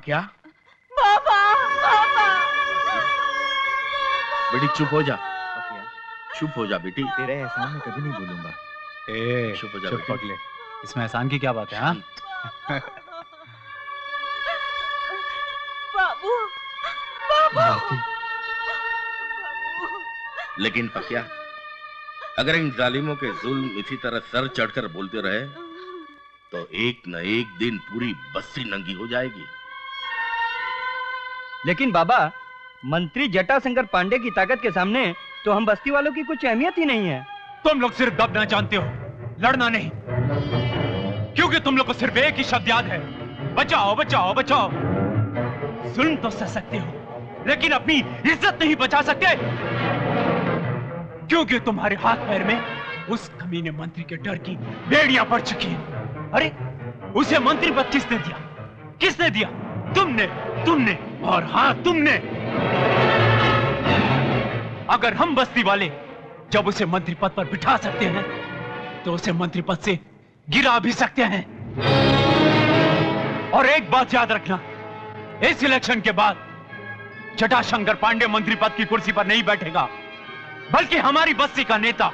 क्या? बाबा, बाबा। बेटी चुप हो जा, चुप हो जा बेटी। तेरे एहसान में कभी नहीं भूलूंगा। चुप हो जा चुप पगले, इसमें एहसान की क्या बात है? हाँ? बाबू, बाबू। लेकिन पकिया, अगर इन जालिमों के जुल्म इसी तरह सर चढ़कर बोलते रहे तो एक न एक दिन पूरी बस्ती नंगी हो जाएगी। लेकिन बाबा, मंत्री जटाशंकर पांडे की ताकत के सामने तो हम बस्ती वालों की कुछ अहमियत ही नहीं है। तुम लोग सिर्फ दबना जानते हो, लड़ना नहीं। क्योंकि तुम लोग को सिर्फ एक ही शब्द याद है, बचाओ बचाओ बचाओ। जुल्म तो सह सकते हो, लेकिन अपनी इज्जत नहीं बचा सकते, क्योंकि तुम्हारे हाथ पैर में उस कमीने मंत्री के डर की बेड़ियां पड़ चुकी हैं। अरे उसे मंत्री पद किसने दिया? किसने दिया? तुमने, तुमने और हाँ तुमने। अगर हम बस्ती वाले जब उसे मंत्री पद पर बिठा सकते हैं तो उसे मंत्री पद से गिरा भी सकते हैं। और एक बात याद रखना, इस इलेक्शन के बाद जटाशंकर पांडे मंत्री पद की कुर्सी पर नहीं बैठेगा, बल्कि हमारी बस्ती का नेता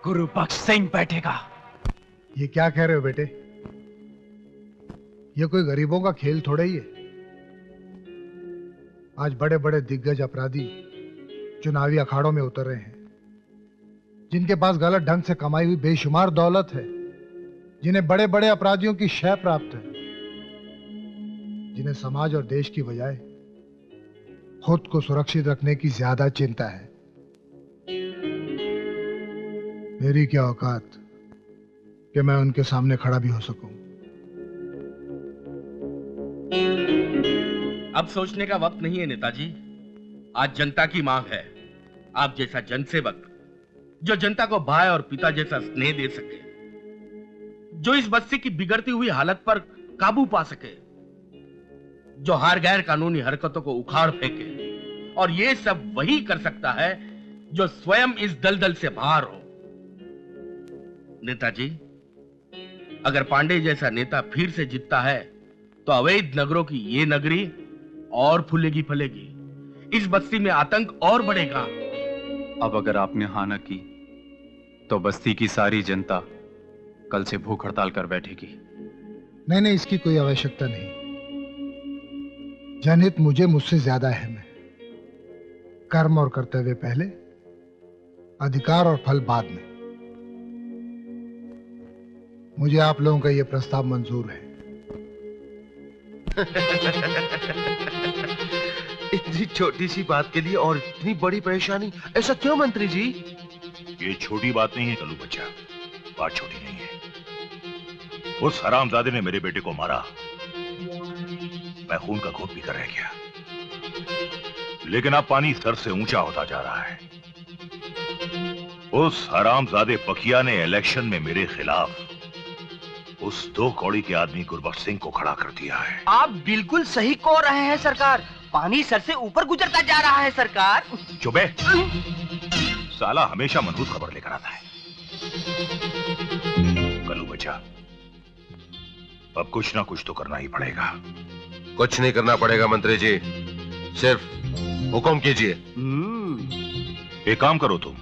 गुरुबख्श सिंह बैठेगा। ये क्या कह रहे हो बेटे? ये कोई गरीबों का खेल थोड़ा ही है। आज बड़े बड़े दिग्गज अपराधी चुनावी अखाड़ों में उतर रहे हैं, जिनके पास गलत ढंग से कमाई हुई बेशुमार दौलत है, जिन्हें बड़े बड़े अपराधियों की शय प्राप्त है, जिन्हें समाज और देश की बजाय खुद को सुरक्षित रखने की ज्यादा चिंता है। मेरी क्या औकात कि मैं उनके सामने खड़ा भी हो सकूं। अब सोचने का वक्त नहीं है नेताजी। आज जनता की मांग है, आप जैसा जनसेवक जो जनता को भाई और पिता जैसा स्नेह दे सके, जो इस बस्ती की बिगड़ती हुई हालत पर काबू पा सके, जो हर गैर कानूनी हरकतों को उखाड़ फेंके। और ये सब वही कर सकता है जो स्वयं इस दलदल से बाहर हो। नेताजी, अगर पांडे जैसा नेता फिर से जीतता है तो अवैध नगरों की ये नगरी और फूलेगी फलेगी, इस बस्ती में आतंक और बढ़ेगा। अब अगर आपने हाँ न की तो बस्ती की सारी जनता कल से भूख हड़ताल कर बैठेगी। नहीं नहीं, इसकी कोई आवश्यकता नहीं। जनहित मुझसे ज्यादा अहम है। कर्म और कर्तव्य पहले, अधिकार और फल बाद में। मुझे आप लोगों का यह प्रस्ताव मंजूर है। इतनी छोटी सी बात के लिए और इतनी बड़ी परेशानी, ऐसा क्यों मंत्री जी? ये छोटी बात नहीं है कल्लू बच्चा, बात छोटी नहीं है। उस हरामजादे ने मेरे बेटे को मारा, मैं खून का घूंट पीकर रह गया। लेकिन अब पानी सर से ऊंचा होता जा रहा है। उस हरामजादे पकिया ने इलेक्शन में मेरे खिलाफ उस 2 कौड़ी के आदमी गुरबख्श सिंह को खड़ा कर दिया है। आप बिल्कुल सही कह रहे हैं सरकार, पानी सर से ऊपर गुजरता जा रहा है सरकार। चुपे, साला हमेशा मनहूस खबर लेकर आता है। कल्लू बच्चा, अब कुछ ना कुछ तो करना ही पड़ेगा। कुछ नहीं करना पड़ेगा मंत्री जी, सिर्फ हुक्म कीजिए। एक काम करो, तुम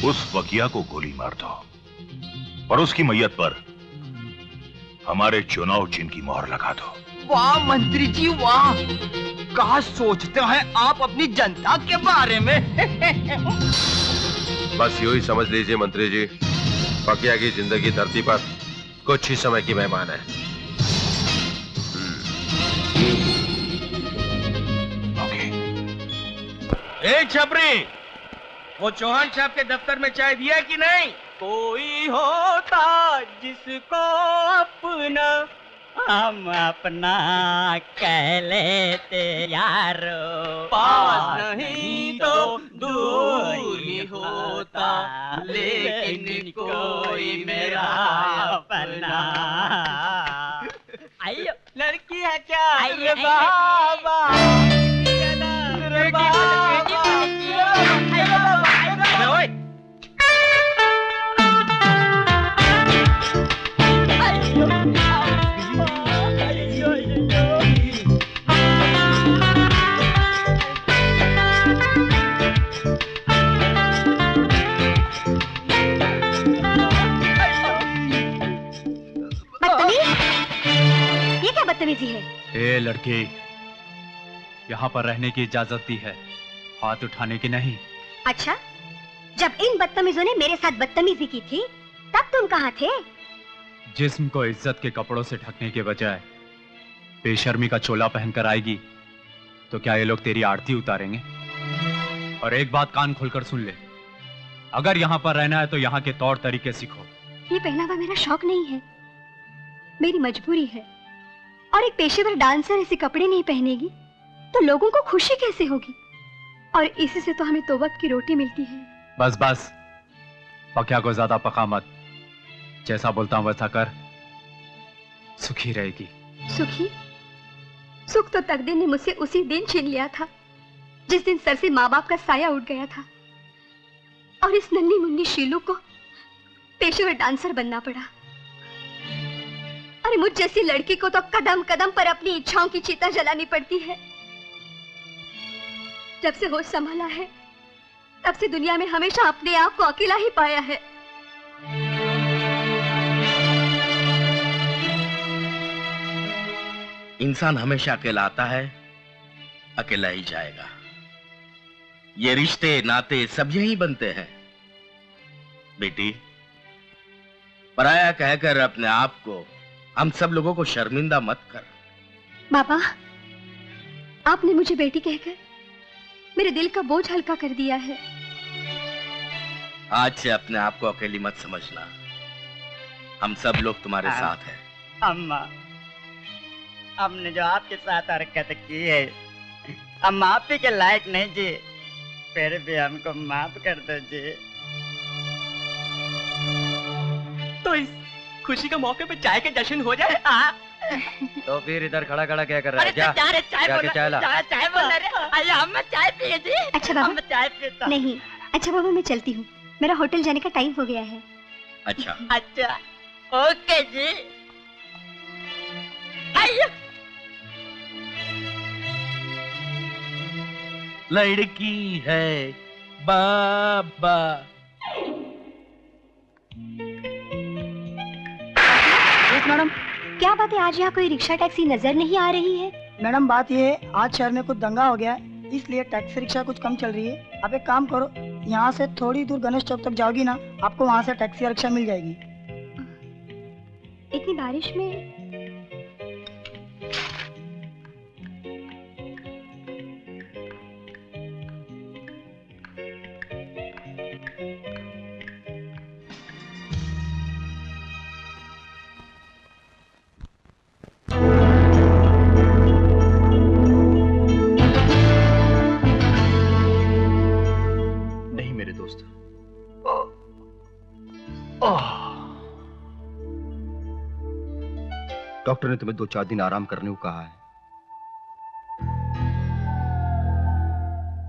उस वकिया को गोली मार दो और उसकी मैयत पर हमारे चुनाव चिन्ह की मोहर लगा दो। वाह मंत्री जी वाह, कहा सोचते हैं आप अपनी जनता के बारे में। बस यूं ही समझ लीजिए मंत्री जी, पकिया की जिंदगी धरती पर कुछ ही समय की मेहमान है। छपरी, वो चौहान साहब के दफ्तर में चाय दिया कि नहीं? कोई होता जिसको अपना हम अपना कह लेते यारो, पास नहीं तो दूर ही होता, लेकिन कोई मेरा अपना। आइयो लड़की है क्या? आइए, अरे बाबा, अरे बाबा, ये क्या बदतमीजी है? ए लड़के, यहाँ पर रहने की इजाजत दी है, हाथ उठाने की नहीं। अच्छा, जब इन बदतमीजों ने मेरे साथ बदतमीजी की थी तब तुम कहाँ थे? जिस्म को इज्जत के कपड़ों से ढकने के बजाय बेशर्मी का चोला पहनकर आएगी तो क्या ये लोग तेरी आरती उतारेंगे? और एक बात कान खोलकर सुन ले, अगर यहाँ पर रहना है तो यहाँ के तौर तरीके सीखो। ये पहनावा मेरा शौक नहीं है, मेरी मजबूरी है। और एक पेशेवर डांसर ऐसे कपड़े नहीं पहनेगी तो लोगों को खुशी कैसे होगी? और इसी से तो हमें दो वक्त की रोटी मिलती है। बस बस, पकिया को ज्यादा पका मत, जैसा बोलता हूं वैसा कर, सुखी रहेगी। सुखी? सुख तो तकदीर ने मुझसे उसी दिन छीन लिया था जिस दिन सर से माँ बाप का साया उठ गया था और इस नन्ही मुन्नी शीलू को पेशेवर डांसर बनना पड़ा। अरे मुझ जैसी लड़की को तो कदम कदम पर अपनी इच्छाओं की चिता जलानी पड़ती है। जब से होश संभाला है तब से दुनिया में हमेशा अपने आप को अकेला ही पाया है। इंसान हमेशा अकेला आता है, अकेला ही जाएगा। ये रिश्ते नाते सब यही बनते हैं। बेटी, पराया कहकर अपने आप को, हम सब लोगों को शर्मिंदा मत कर। बाबा, आपने मुझे बेटी कहकर मेरे दिल का बोझ हल्का कर दिया है। आज से अपने आप को अकेली मत समझना, हम सब लोग तुम्हारे साथ हैं। अम्मा, हमने जो आपके साथ हरकत की है हम माफी के लायक नहीं जी, फिर भी हमको माफ कर दो जी। तो इस खुशी के मौके पे चाय के जश्न हो जाए। तो फिर इधर खड़ा खड़ा क्या कर रहा है? जा चाय जाके चाय ला। चाय बोल रहे। आइए हम चाय पिए जी। अच्छा बाबा, हम चाय पीता। नहीं, अच्छा बाबा मैं चलती हूँ, मेरा होटल जाने का टाइम हो गया है। अच्छा अच्छा, ओके जी। आइए। लड़की है बाबा। मैडम, क्या बात है, आज यहाँ कोई रिक्शा टैक्सी नजर नहीं आ रही है? मैडम बात ये है, आज शहर में कुछ दंगा हो गया है, इसलिए टैक्सी रिक्शा कुछ कम चल रही है। आप एक काम करो, यहाँ से थोड़ी दूर गणेश चौक तक जाओगी ना, आपको वहाँ से टैक्सी या रिक्शा मिल जाएगी। इतनी बारिश में? डॉक्टर ने तुम्हें 2-4 दिन आराम करने को कहा है।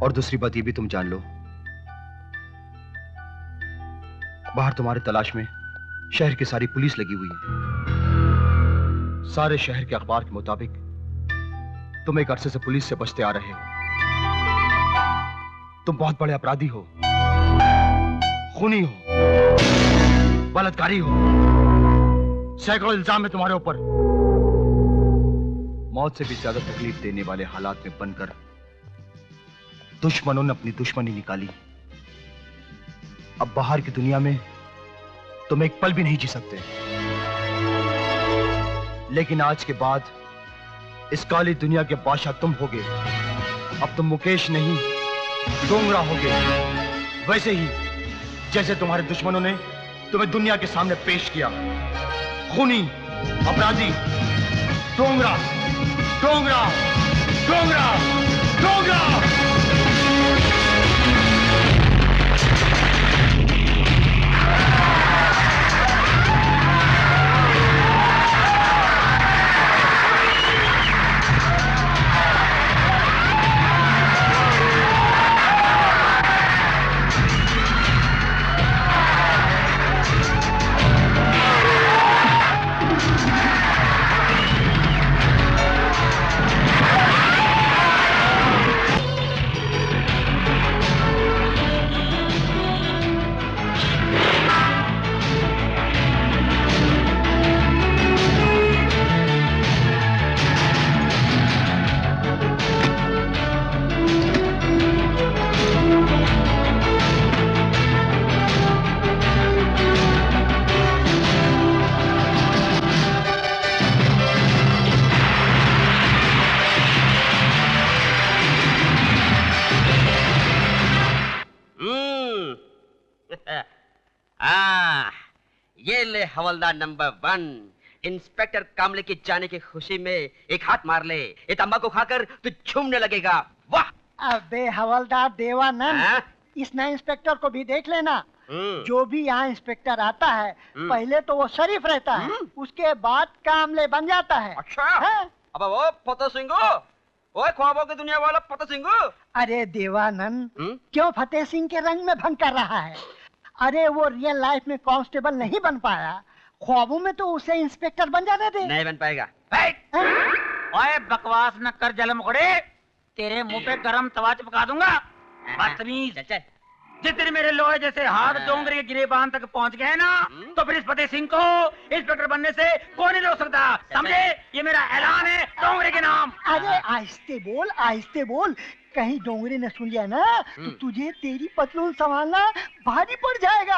और दूसरी बात ये भी तुम जान लो, बाहर तुम्हारे तलाश में शहर की सारी पुलिस लगी हुई है। सारे शहर के अखबार के मुताबिक तुम एक अरसे से पुलिस से बचते आ रहे हो। तुम बहुत बड़े अपराधी हो, खूनी हो, बलात्कारी हो। सैकड़ों इल्जाम है तुम्हारे ऊपर। मौत से भी ज्यादा तकलीफ देने वाले हालात में बनकर दुश्मनों ने अपनी दुश्मनी निकाली। अब बाहर की दुनिया में तुम एक पल भी नहीं जी सकते। लेकिन आज के बाद इस काली दुनिया के बादशाह तुम होगे। अब तुम मुकेश नहीं, डोंगरा होगे। वैसे ही जैसे तुम्हारे दुश्मनों ने तुम्हें दुनिया के सामने पेश किया। खूनी, अपराधी, डोंगरा डोंगरा डोंगरा डोंगरा। ये ले हवलदार नंबर 1। इंस्पेक्टर कामले के जाने की खुशी में एक हाथ मार ले, ये तंबाकू खाकर तू झूमने लगेगा। वाह! अबे हवलदार देवानंद, इस नए इंस्पेक्टर को भी देख लेना। जो भी यहाँ इंस्पेक्टर आता है पहले तो वो शरीफ रहता है, उसके बाद कामले बन जाता है। अच्छा? अब वो फतेह सिंह, वो ख्वाबों की दुनिया वाला फतेह सिंह। अरे देवानंद, क्यों फतेह सिंह के रंग में भंग कर रहा है? अरे वो रियल लाइफ में कांस्टेबल नहीं बन पाया, ख्वाबों में तो उसे इंस्पेक्टर बन जाने दे। नहीं बन पाएगा। ओए बकवास न कर जलम घोड़े, तेरे मुंह पे गरम तवा चिपका दूंगा। बदतमीज। जितने मेरे लोहे जैसे हाथ डोंगरे के गिरेबान तक पहुंच गए ना, तो फिर इस फतेह सिंह को इंस्पेक्टर बनने से कोई नहीं रोक सकता, समझे? ये मेरा ऐलान है डोंगरे के नाम। अरे आहिस्ते बोल, आहिस्ते बोल, कहीं डोंगरे ने सुन लिया ना तो तुझे तेरी पतलून संभालना भारी पड़ जाएगा।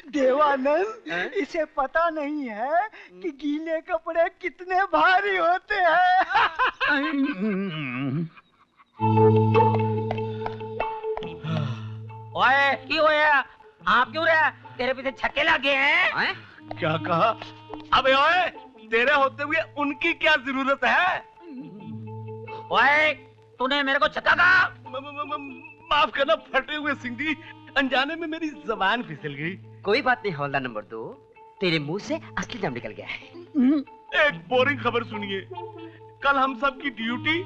देवानंद, इसे पता नहीं है कि गीले कपड़े कितने भारी होते हैं। ओए की होया? आप क्यों रहा? तेरे पीछे छक्के लगे हैं? क्या कहा? अबे ओए, तेरे होते हुए उनकी क्या जरूरत है? ओए, तूने मेरे को छक्का कहा? माफ करना फटे हुए सिंह जी, अनजाने में मेरी जबान फिसल गई। कोई बात नहीं हवलदार नंबर 2, तेरे मुंह से असली दम निकल गया है। एक बोरिंग खबर सुनिए, कल हम सब की ड्यूटी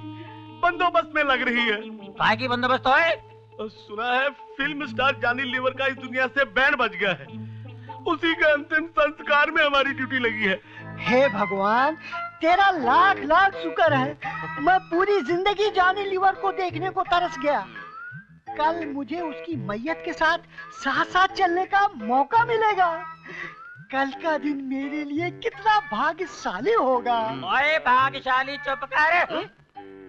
बंदोबस्त में लग रही है। काय की बंदोबस्त है? सुना है फिल्म स्टार जॉनी लीवर का इस दुनिया से बैंड बज गया है, उसी के अंतिम संस्कार में हमारी ड्यूटी लगी है। हे भगवान, तेरा लाख लाख शुक्र है, मैं पूरी जिंदगी जॉनी लीवर को देखने को तरस गया। कल मुझे उसकी मैयत के साथ साथ साथ चलने का मौका मिलेगा। कल का दिन मेरे लिए कितना भाग्यशाली होगा। ओए भाग्यशाली चुप कर।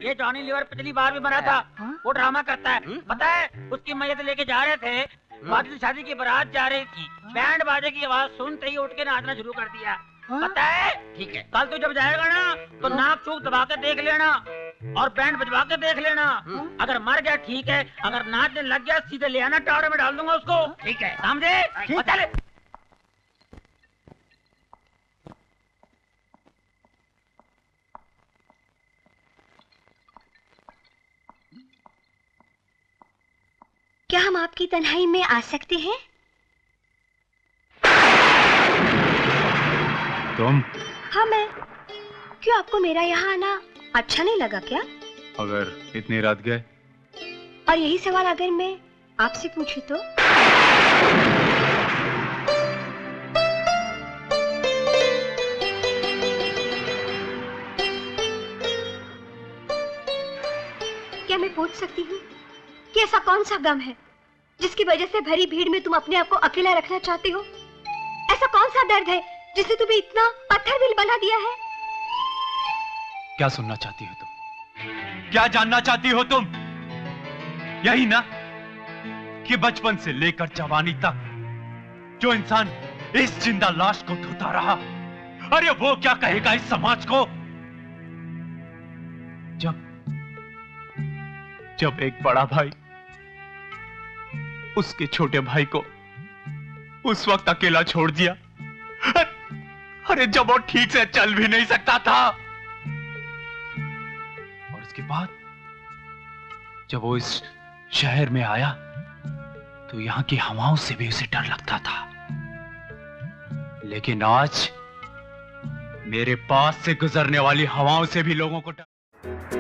ये जॉनी लीवर पिछली बार भी मरा था, वो ड्रामा करता है, पता है? उसकी मैयत लेके जा रहे थे, बाकी तो शादी की बारात जा रही थी, बैंड बाजे की आवाज सुनते ही उठ के नाचना शुरू कर दिया, पता है? ठीक है, कल तू जब जाएगा ना तो नाक चूक दबा के देख लेना और बैंड बजवा के देख लेना। अगर मर गया ठीक है, अगर नाचने लग गया सीधे ले आना, टावरे में डाल दूंगा उसको। ठीक है, समझे? चल। क्या हम आपकी तन्हाई में आ सकते हैं? तुम? हाँ मैं। क्यों, आपको मेरा यहाँ आना अच्छा नहीं लगा क्या? अगर इतनी रात गए? और यही सवाल अगर मैं आपसे पूछूं तो? क्या मैं पूछ सकती हूँ कि ऐसा कौन सा गम है जिसकी वजह से भरी भीड़ में तुम अपने आप को अकेला रखना चाहते हो? ऐसा कौन सा दर्द है जिसने तुम्हें इतना पत्थर दिल बना दिया है? क्या सुनना चाहती हो तुम? क्या जानना चाहती हो तुम? यही ना कि बचपन से लेकर जवानी तक जो इंसान इस जिंदा लाश को धोता रहा, अरे वो क्या कहेगा इस समाज को जब एक बड़ा भाई उसके छोटे भाई को उस वक्त अकेला छोड़ दिया। अरे जब वो ठीक से चल भी नहीं सकता था, और उसके बाद जब वो इस शहर में आया तो यहां की हवाओं से भी उसे डर लगता था। लेकिन आज मेरे पास से गुजरने वाली हवाओं से भी लोगों को डर